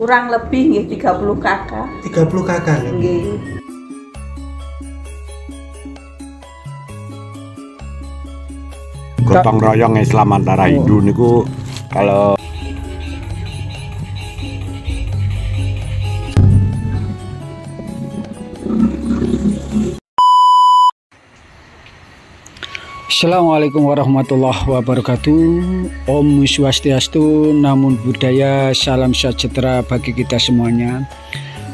Kurang lebih nggih 30 kakak. 30 kakak. Nggih. Gotong royong Islam antara Hindu niku kalau Assalamualaikum warahmatullahi wabarakatuh. Om Swastiastu, namun budaya, salam sejahtera bagi kita semuanya.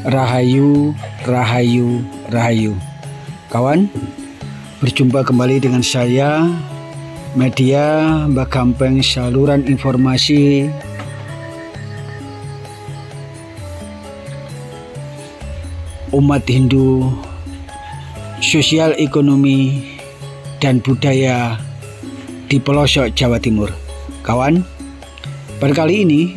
Rahayu, rahayu, rahayu. Kawan, berjumpa kembali dengan saya, media Mbak Gampeng, saluran informasi umat Hindu, sosial ekonomi dan budaya di pelosok Jawa Timur. Kawan, pada kali ini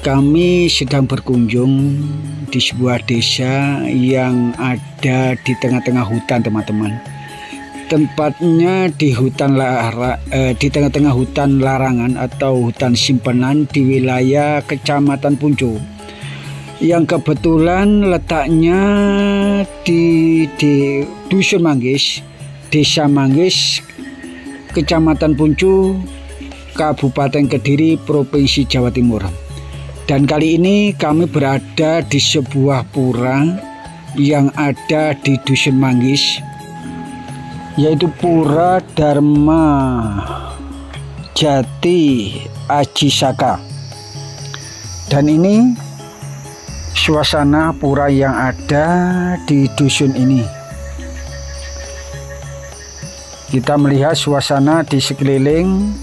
kami sedang berkunjung di sebuah desa yang ada di tengah-tengah hutan, teman-teman. Tempatnya di tengah-tengah hutan larangan atau hutan simpanan di wilayah Kecamatan Puncu, yang kebetulan letaknya di Dusun Manggis, Desa Manggis, Kecamatan Puncu, Kabupaten Kediri, Provinsi Jawa Timur. Dan kali ini kami berada di sebuah pura yang ada di Dusun Manggis, yaitu Pura Dharma Jati Aji Saka. Dan ini suasana pura yang ada di dusun ini. Kita melihat suasana di sekeliling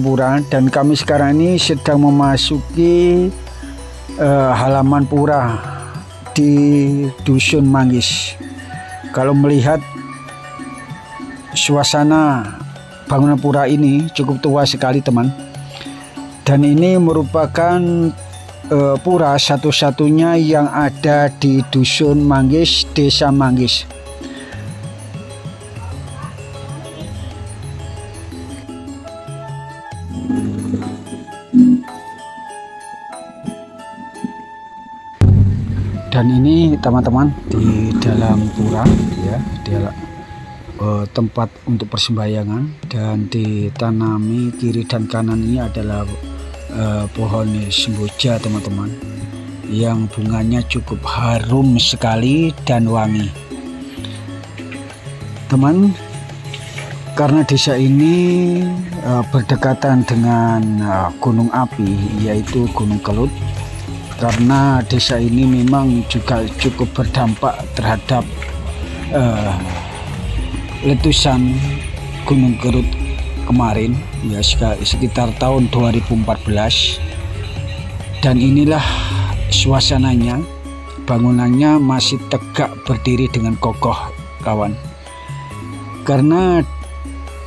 pura, dan kami sekarang ini sedang memasuki halaman pura di Dusun Manggis. Kalau melihat suasana bangunan pura ini cukup tua sekali, teman. Dan ini merupakan pura satu-satunya yang ada di Dusun Manggis, Desa Manggis. Dan ini teman-teman di dalam pura ya, di tempat untuk persembahyangan, dan ditanami kiri dan kanan ini adalah pohon semboja, teman-teman, yang bunganya cukup harum sekali dan wangi. Teman, karena desa ini berdekatan dengan gunung api, yaitu Gunung Kelut. Karena desa ini memang juga cukup berdampak terhadap letusan Gunung Kelut kemarin, ya, sekitar tahun 2014. Dan inilah suasananya, bangunannya masih tegak berdiri dengan kokoh, kawan. Karena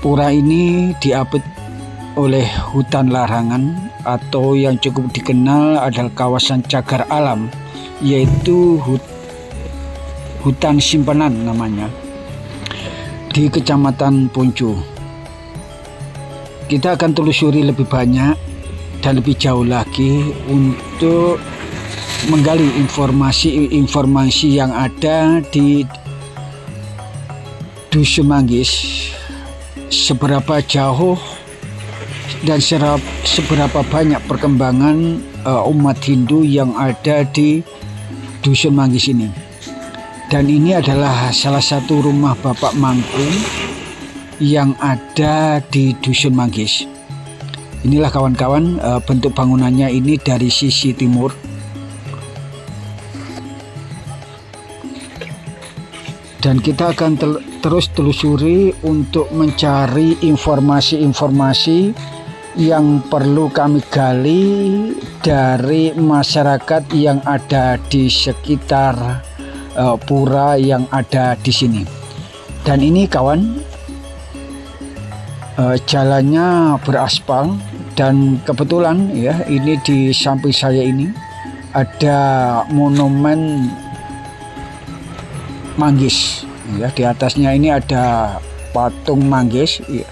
pura ini diapit oleh hutan larangan, atau yang cukup dikenal adalah kawasan cagar alam, yaitu hutan simpanan namanya, di Kecamatan Puncu. Kita akan telusuri lebih banyak dan lebih jauh lagi untuk menggali informasi yang ada di Dusun Manggis, seberapa jauh dan seberapa banyak perkembangan umat Hindu yang ada di Dusun Manggis ini. Dan ini adalah salah satu rumah Bapak Mangku yang ada di Dusun Manggis. Inilah kawan-kawan bentuk bangunannya ini dari sisi timur. Dan kita akan terus telusuri untuk mencari informasi-informasi yang perlu kami gali dari masyarakat yang ada di sekitar pura yang ada di sini. Dan ini kawan, jalannya beraspal, dan kebetulan ya, ini di samping saya ini ada monumen Manggis ya, di atasnya ini ada patung Manggis ya.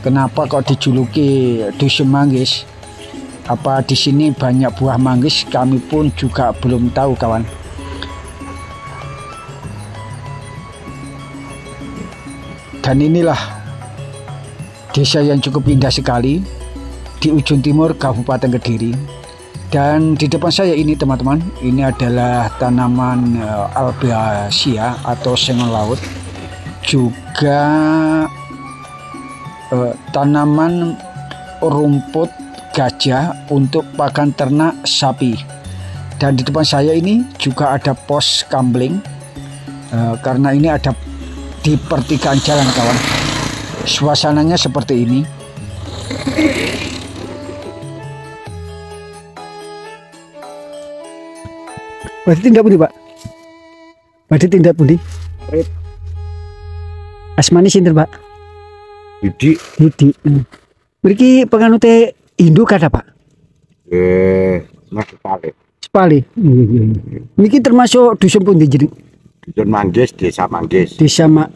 Kenapa kok dijuluki Dusun Manggis? Apa di sini banyak buah manggis, kami pun juga belum tahu, kawan. Dan inilah desa yang cukup indah sekali di ujung timur Kabupaten Kediri. Dan di depan saya ini teman-teman, ini adalah tanaman albiasia atau sengon laut, juga tanaman rumput gajah untuk pakan ternak sapi. Dan di depan saya ini juga ada pos kambling, karena ini ada di pertigaan jalan, kawan. Suasananya seperti ini. Berarti tindak pundi, Pak? Berarti tindak pundi? Asmani sinten, Pak? Didi. Mriki penganute Hindu kada, Pak? Mas Sepale. Sepale. Niki termasuk dusun pundi jeneng? Dusun Manggis, Desa Manggis.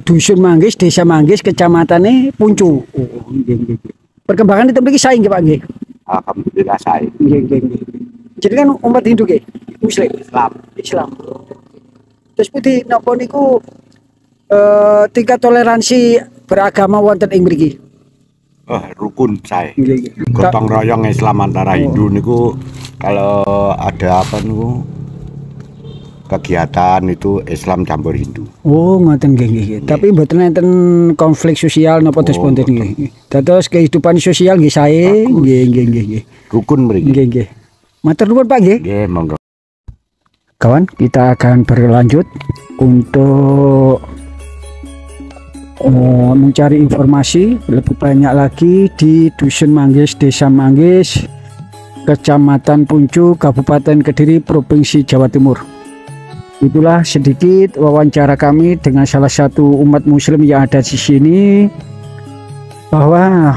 Dusun Manggis, Desa Manggis, kecamatannya Puncu. Perkembangan itu mriki sae nggih, Pak nggih? Alhamdulillah sae. Nggih. Jadi kan umat Hindu nggih, Muslim, Islam. Terus putih napa niku tingkat toleransi beragama wonten ing mriki? Rukun sae. Nggih. Gotong royong Islam antara Hindu niku kalau ada apa niku kegiatan itu Islam campur Hindu. Oh, ngoten nggih. Tapi mboten enten konflik sosial napa terus wonten nggih. Dados kehidupan sosial nggih sae, nggih. Rukun mriki. Nggih. Matur nuwun, Pak nggih. Nggih, monggo. Kawan, kita akan berlanjut untuk mencari informasi lebih banyak lagi di Dusun Manggis, Desa Manggis, Kecamatan Puncu, Kabupaten Kediri, Provinsi Jawa Timur. Itulah sedikit wawancara kami dengan salah satu umat Muslim yang ada di sini, bahwa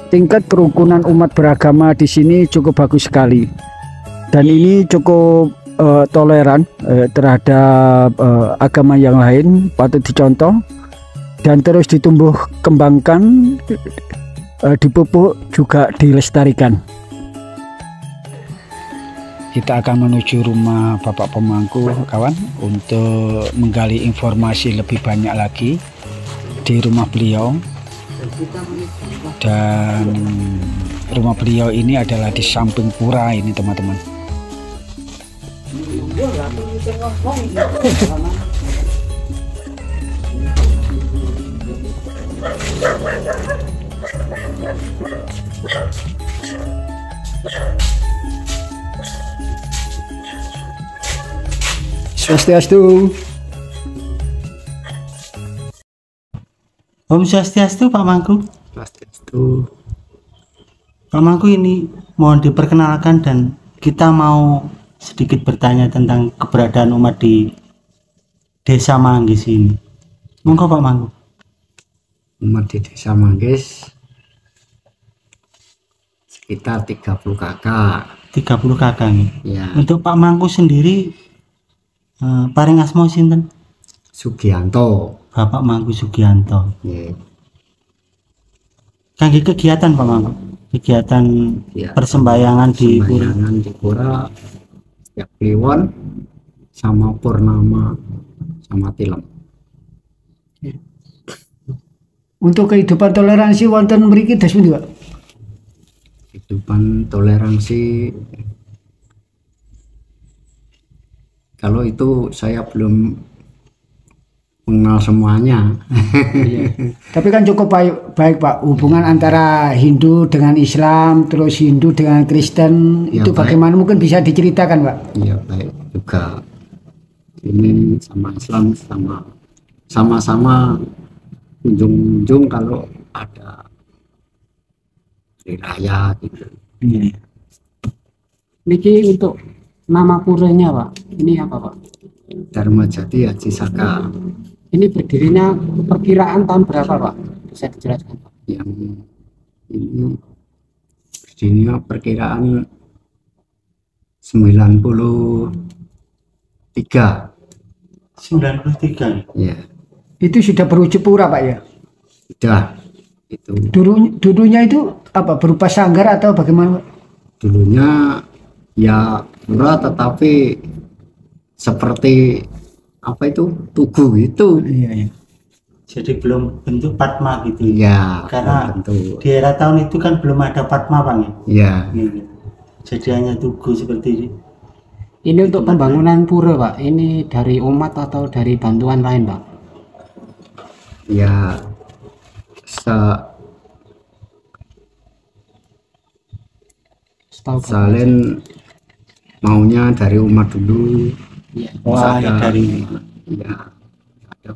tingkat kerukunan umat beragama di sini cukup bagus sekali, dan ini cukup toleran terhadap agama yang lain, patut dicontoh dan terus ditumbuh kembangkan, dipupuk juga dilestarikan. Kita akan menuju rumah Bapak Pemangku, kawan, untuk menggali informasi lebih banyak lagi di rumah beliau. Dan rumah beliau ini adalah di samping pura ini, teman-teman. Swastiastu. Om Swastiastu, Pak Mangku. Swastiastu. Pak Mangku, ini mohon diperkenalkan dan kita mau sedikit bertanya tentang keberadaan umat di Desa Manggis ini. Monggo, Pak Mangku. Umat di Desa Manggis sekitar 30 kakak. 30 kakak nih. Ya. Untuk Pak Mangku sendiri, paring asma sinten? Sugianto. Bapak Mangku Sugianto. Ya. Kangge kegiatan Pak Mangku, kegiatan Ya, persembahyangan di pura. Sembayangan di pura setiap kliwon sama purnama sama tilem. Untuk kehidupan toleransi wonten mriki das pundi, Pak? Kehidupan toleransi, kalau itu saya belum mengenal semuanya. Tapi kan cukup baik, Pak, hubungan antara Hindu dengan Islam, terus Hindu dengan Kristen, Ya, itu baik. bagaimana mungkin bisa diceritakan, Pak? Iya, baik juga. Ini sama Islam sama-sama kunjung-kunjung kalau ada hari raya gitu. Niki untuk nama puranya, Pak. Ini apa, Pak? Dharmajati Haji Saka Ini berdirinya perkiraan tahun berapa, Pak? Bisa dijelaskan, Pak? yang ini berdirinya perkiraan 93. 93. Ya, Itu sudah berwujud pura, Pak, ya? sudah itu. Dulunya itu apa, berupa sanggar atau bagaimana, Pak? Dulunya ya pura tetapi seperti apa itu tugu itu. Iya, iya. Jadi belum bentuk Padma gitu. Ya, Karena tentu. di era tahun itu kan belum ada Padma, Bang ya. Ya, Iya. Jadi hanya tugu seperti ini. Ini untuk pembangunan pura Pak, ini dari umat atau dari bantuan lain Pak? ya Setahu Bapak. salin maunya dari umat dulu. Iya. Wah, ya dari Ya, ada.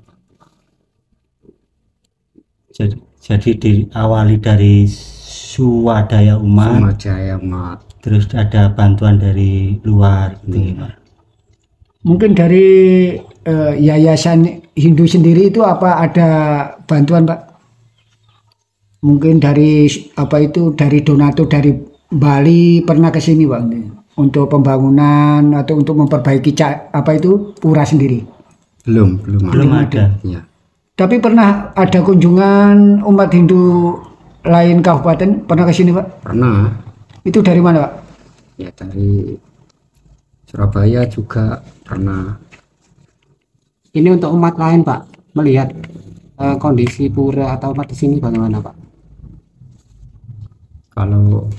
jadi diawali dari swadaya umat, Jaya umat. terus ada bantuan dari luar gitu ya, Pak. Mungkin dari yayasan Hindu sendiri itu apa ada bantuan Pak? Mungkin dari apa itu dari donatur dari Bali pernah ke sini Pak untuk pembangunan atau untuk memperbaiki apa itu pura sendiri. Belum ada. Ya, Tapi pernah ada kunjungan umat Hindu lain kabupaten pernah ke sini Pak? pernah. Itu dari mana Pak? Ya, dari Surabaya juga pernah. Ini untuk umat lain Pak, melihat kondisi pura atau umat di sini bagaimana Pak? Kalau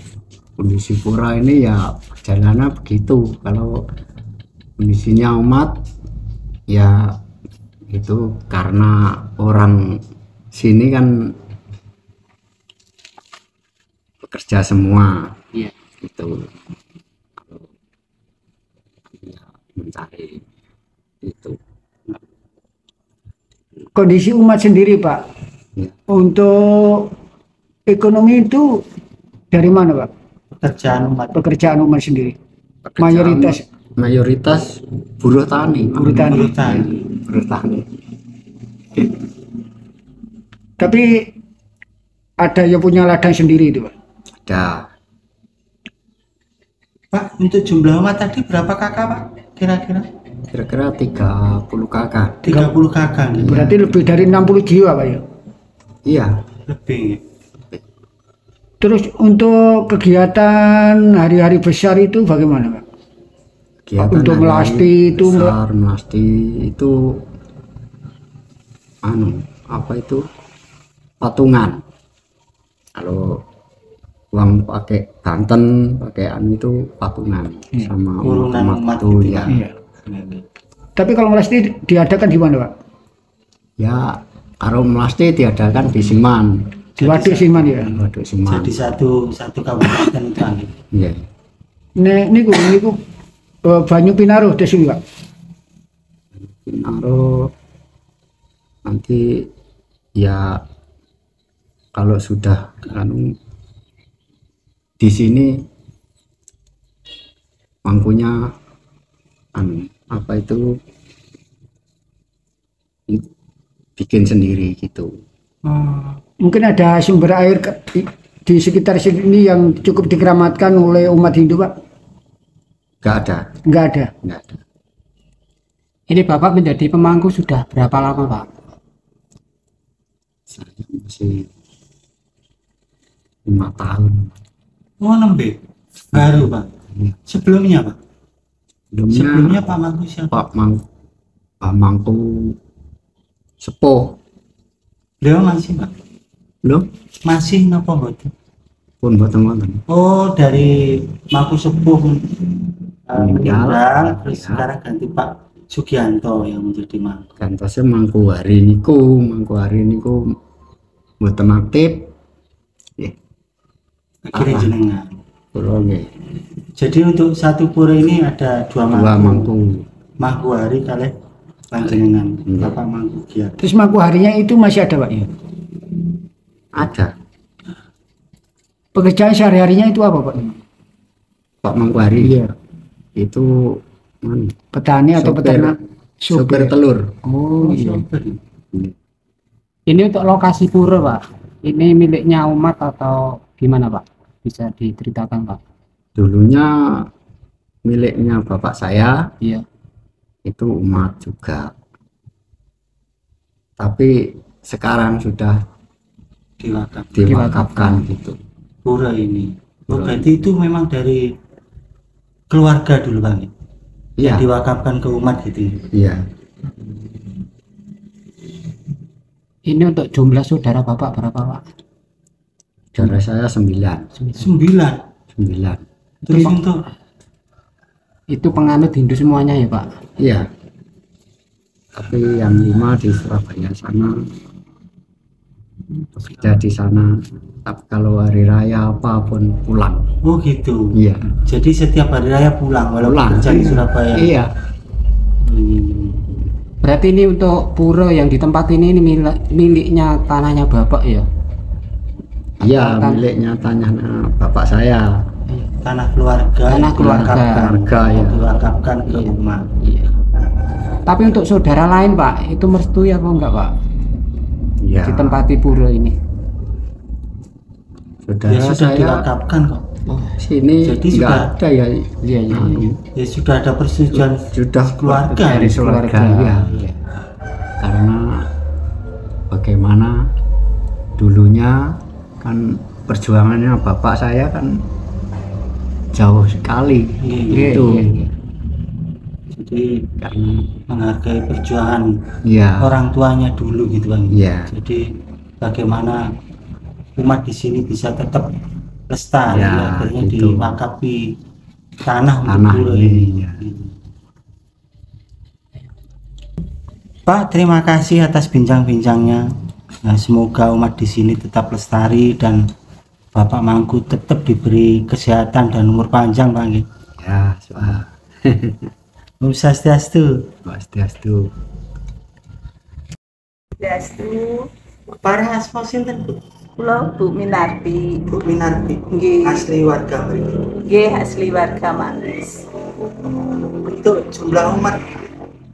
kondisi pura ini ya perjalanan begitu. Kalau kondisinya umat ya itu karena orang sini kan bekerja semua. Iya. Itu kalau ya, mencari itu. Kondisi umat sendiri Pak, Ya. untuk ekonomi itu dari mana Pak? Pekerjaan umat Sendiri. Pekerjaan mayoritas buruh tani. Buruh tani. Buruh tani. Tapi ada yang punya ladang sendiri itu Pak. Ada Pak, untuk jumlah umat tadi berapa kakak Pak? Kira-kira kira-kira 30 kakak. 30 kakak gitu. Berarti lebih dari 60 jiwa Pak ya. Iya. Lebih ya. Terus untuk kegiatan hari-hari besar itu bagaimana Pak? Kegiatan Untuk hari melasti itu, besar, melasti itu apa itu patungan. Kalau uang pakai Banten, pakai itu patungan sama Urunan umat itu gitu, ya. Pak. Iya. Tapi kalau melasti diadakan di mana Pak? Ya, kalau melasti diadakan di Siman. Di Waduk Siman ya. Waduk Siman. Jadi satu kabupaten itu Anggi. Iya. Niku Banyu Pinaruh desu Pak. Naruh nanti ya kalau sudah di sini mangkunya apa itu bikin sendiri gitu. Mungkin ada sumber air di sekitar sini yang cukup dikeramatkan oleh umat Hindu Pak? Nggak ada. Enggak ada. Ini Bapak menjadi pemangku sudah berapa lama Pak? Saya masih 5 tahun. Oh, nembe. Baru Pak. Sebelumnya Pak. Sebelumnya Pak Mangku siapa? Pak Mangku sepuh. Beliau masih Pak. Belum Masih napa mboten? pun boten-boten. Oh, dari Mangku Sepuh meninggal, terus Ya. sekarang ganti Pak Sugianto yang menjadi Mangku. Gantosnya mangku hari niku mboten aktif. Akhirnya jenengan. Kula nggih Jadi untuk satu pura ini ada dua dua Mangku. mangku. Mangku hari kali panjenengan Iya. Bapak Mangku Giat. Terus mangku harinya itu masih ada Pak ya? Ada Pekerjaan sehari-harinya itu apa Pak? Pak Mangku hari. Iya. Itu Petani atau Sopir. peternak? sopir telur. Oh iya. Sopir. Ini untuk lokasi pura Pak. Ini miliknya umat atau gimana Pak? Bisa diceritakan Pak? Dulunya miliknya bapak saya, Iya. itu umat juga. Tapi sekarang sudah Diwakaf diwakafkan gitu. pura ini. Oh, berarti itu memang dari keluarga dulu Bang? Iya. Yang diwakafkan ke umat gitu? Iya. Ini untuk jumlah saudara Bapak berapa Pak? Saudara saya 9. 9. Terus untuk Itu penganut Hindu semuanya ya Pak? Iya. Tapi yang 5 di Surabaya sana, bekerja di sana. Tapi kalau hari raya apapun pulang. oh gitu. Iya. Jadi setiap hari raya pulang walaupun Pulang. kerja di Surabaya. Iya. Berarti ini untuk pura yang di tempat ini miliknya tanahnya Bapak ya? Iya, miliknya tanahnya bapak saya. Tanah keluarga. Tanah keluarga. Keluarga ya. Diwakafkan ke umat. Iya. Tapi untuk saudara lain Pak, itu merestui apa enggak Pak? Iya. Ditempati pura ini. Saudara Ya sudah saya diwakafkan kok. sini Jadi nggak sudah- ada ya. Iya, iya. Ya sudah ada persetujuan Sudah keluarga. dari keluarga. Ya. Iya. Karena bagaimana dulunya kan perjuangannya bapak saya kan jauh sekali Iya, gitu. iya. Jadi Karena menghargai perjuangan ya. orang tuanya dulu gitu Bang. Iya. Jadi bagaimana umat di sini bisa tetap lestari, Ya, akhirnya gitu. diwakafi tanah untuk Tanah pura ini, ini. ya. Pak, terima kasih atas bincang-bincangnya. Nah, semoga umat di sini tetap lestari dan Bapak Mangku tetap diberi kesehatan dan umur panjang, Pak. Nggih. Ya, soal Om Swastiastu. Swastiastu. Dastu, Para asma sinten, Bu? kula Bu Minarti. Bu Minarti. Nggih. Asli warga mriki. Nggih, asli warga Manggis. Untuk jumlah umat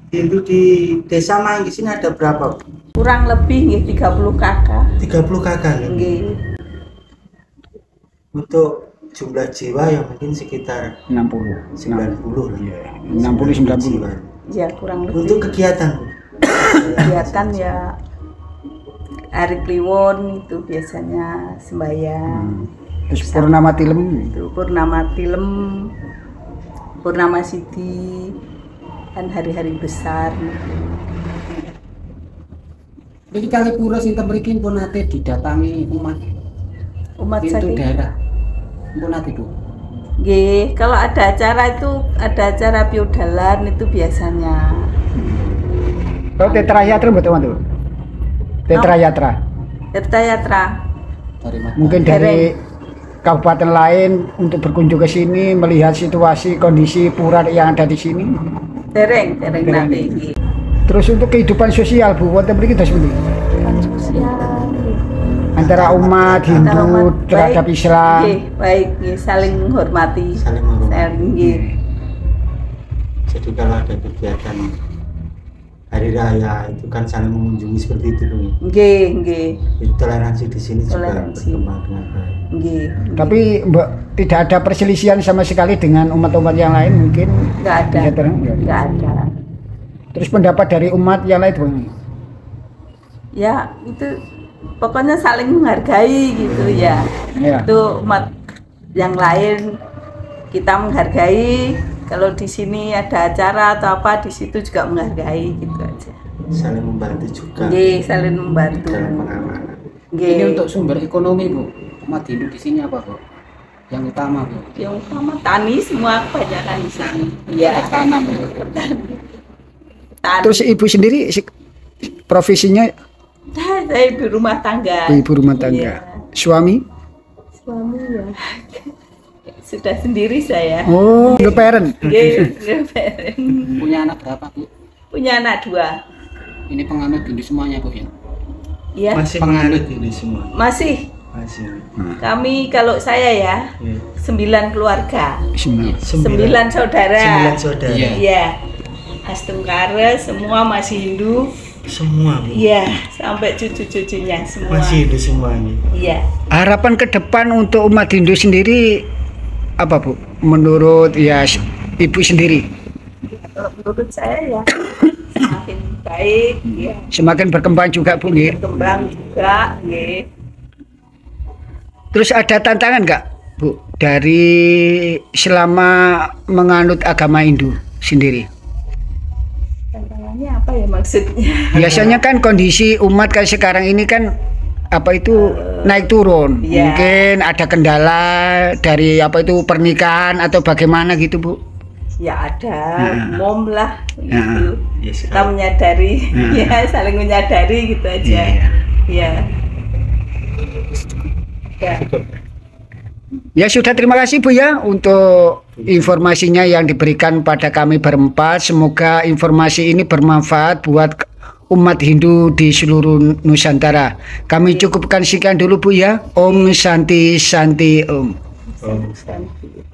Hindu di desa Manggis ini ada berapa, Bu? Kurang lebih nggih 30 kakak. 30 kakak ya? Nggih. Untuk jumlah jiwa yang mungkin sekitar 60. 90 lah. 60 90. jiwa. Ya kurang lebih. Untuk kegiatan, Bu? Kegiatan ya hari Kliwon itu biasanya sembahyang. Terus purnama tilem. Itu purnama tilem, purnama sidi, dan hari-hari besar. Jadi kali pura sinten mriki pun nate didatangi umat Umat itu saking daerah. Pun nate Bu. Nggih, kalau ada acara itu ada acara piodalan itu biasanya. Kalau Tetra Yatra betul betul. Tetra Yatra. Tirta Yatra. Dari Mas. Mungkin dari kabupaten lain untuk berkunjung ke sini melihat situasi kondisi pura yang ada di sini. Dereng nate iki. Terus untuk kehidupan sosial Bu, wonten mriki dos pundi? Sosial. Antara umat Hindu Antara umat terhadap baik. Islam. Nggih, baik nggih, saling menghormati. Saling menghormati. Saling nggih. Jadi kalau ada kegiatan hari raya itu kan saling mengunjungi seperti itu, Bu. Nggih, nggih. Jadi toleransi di sini juga Toleransi. berkembang dengan baik. Nggih. Tapi Mbak, tidak ada perselisihan sama sekali dengan umat-umat yang lain mungkin. Enggak ada. Bisa terang, nggak? Enggak ada. Terus pendapat dari umat yang lain bagaimana? Ya, itu pokoknya saling menghargai gitu ya. Ya. Itu umat yang lain kita menghargai. Kalau di sini ada acara atau apa, di situ juga menghargai gitu aja. Saling membantu juga Nggih, saling membantu. dalam pengamanan. Ini Nggih. untuk sumber ekonomi Bu. Umat Hindu di sini apa Bu? Yang utama Bu. Yang utama tani semua kebanyakan di sini. Iya. Tanam. Tani. Terus ibu sendiri profesinya Saya ibu rumah tangga. ibu rumah tangga. Iya. Suami? Suami ya. Sudah sendiri saya. Oh, single parent. Nggih, Punya anak berapa Bu? punya anak 2. Ini penganut Hindu semuanya Bu ya? Iya. Masih menganut ini semua. Masih. Masih. Kami kalau saya ya Iya. 9 keluarga. 9. 9 saudara. 9 saudara. Iya. Iya. Astungkara semua masih Hindu. Semua, Bu. Iya, sampai cucu-cucunya semua. Masih hidup semuanya. Iya. Harapan ke depan untuk umat Hindu sendiri apa Bu? Menurut ya ibu sendiri Kalau menurut saya ya semakin baik, ya. semakin berkembang juga Bu nggih. Berkembang juga, nggih. Terus ada tantangan nggak Bu dari selama menganut agama Hindu sendiri? Tantangannya apa ya maksudnya? Biasanya kan kondisi umat kan sekarang ini kan apa itu naik turun. Iya. Mungkin ada kendala dari apa itu pernikahan atau bagaimana gitu, Bu? Ya ada mom lah Ya. gitu. Kita menyadari, ya saling menyadari gitu aja. Ya. Ya. Ya sudah, terima kasih Bu ya untuk informasinya yang diberikan pada kami berempat. Semoga informasi ini bermanfaat buat umat Hindu di seluruh Nusantara. Kami cukupkan sekian dulu Bu ya. Om Santi Santi Om. Santi.